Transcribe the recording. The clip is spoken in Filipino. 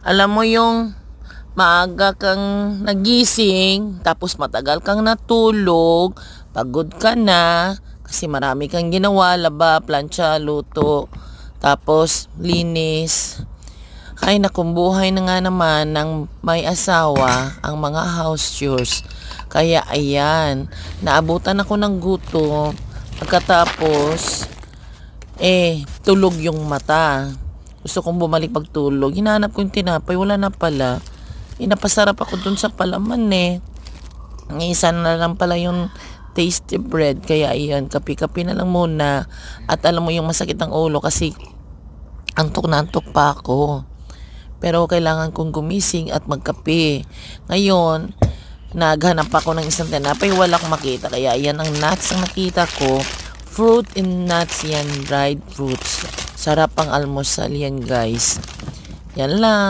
Alam mo yung maaga kang nagising, tapos matagal kang natulog, pagod ka na, kasi marami kang ginawa, laba, plancha, luto, tapos linis. Ay naku, buhay na nga naman ng may asawa ang mga house chores. Kaya ayan, naabutan ako ng gutom. Pagkatapos, tulog yung mata. Gusto kong bumalik pagtulog. Hinanap ko yung tinapay, wala na pala. Napasarap ako dun sa palaman Ang isa na lang pala yung tasty bread. Kaya ayan, kape-kape na lang muna. At alam mo yung masakit ang ulo kasi antok na antok pa ako. Pero kailangan kong gumising at magkape. Ngayon, naghanap ako ng isang tinapay, wala akong makita. Kaya ayan ang nuts ang nakita ko. Fruit and nuts yan, dried fruits. Sarap ang almusal yan guys. Yan lang.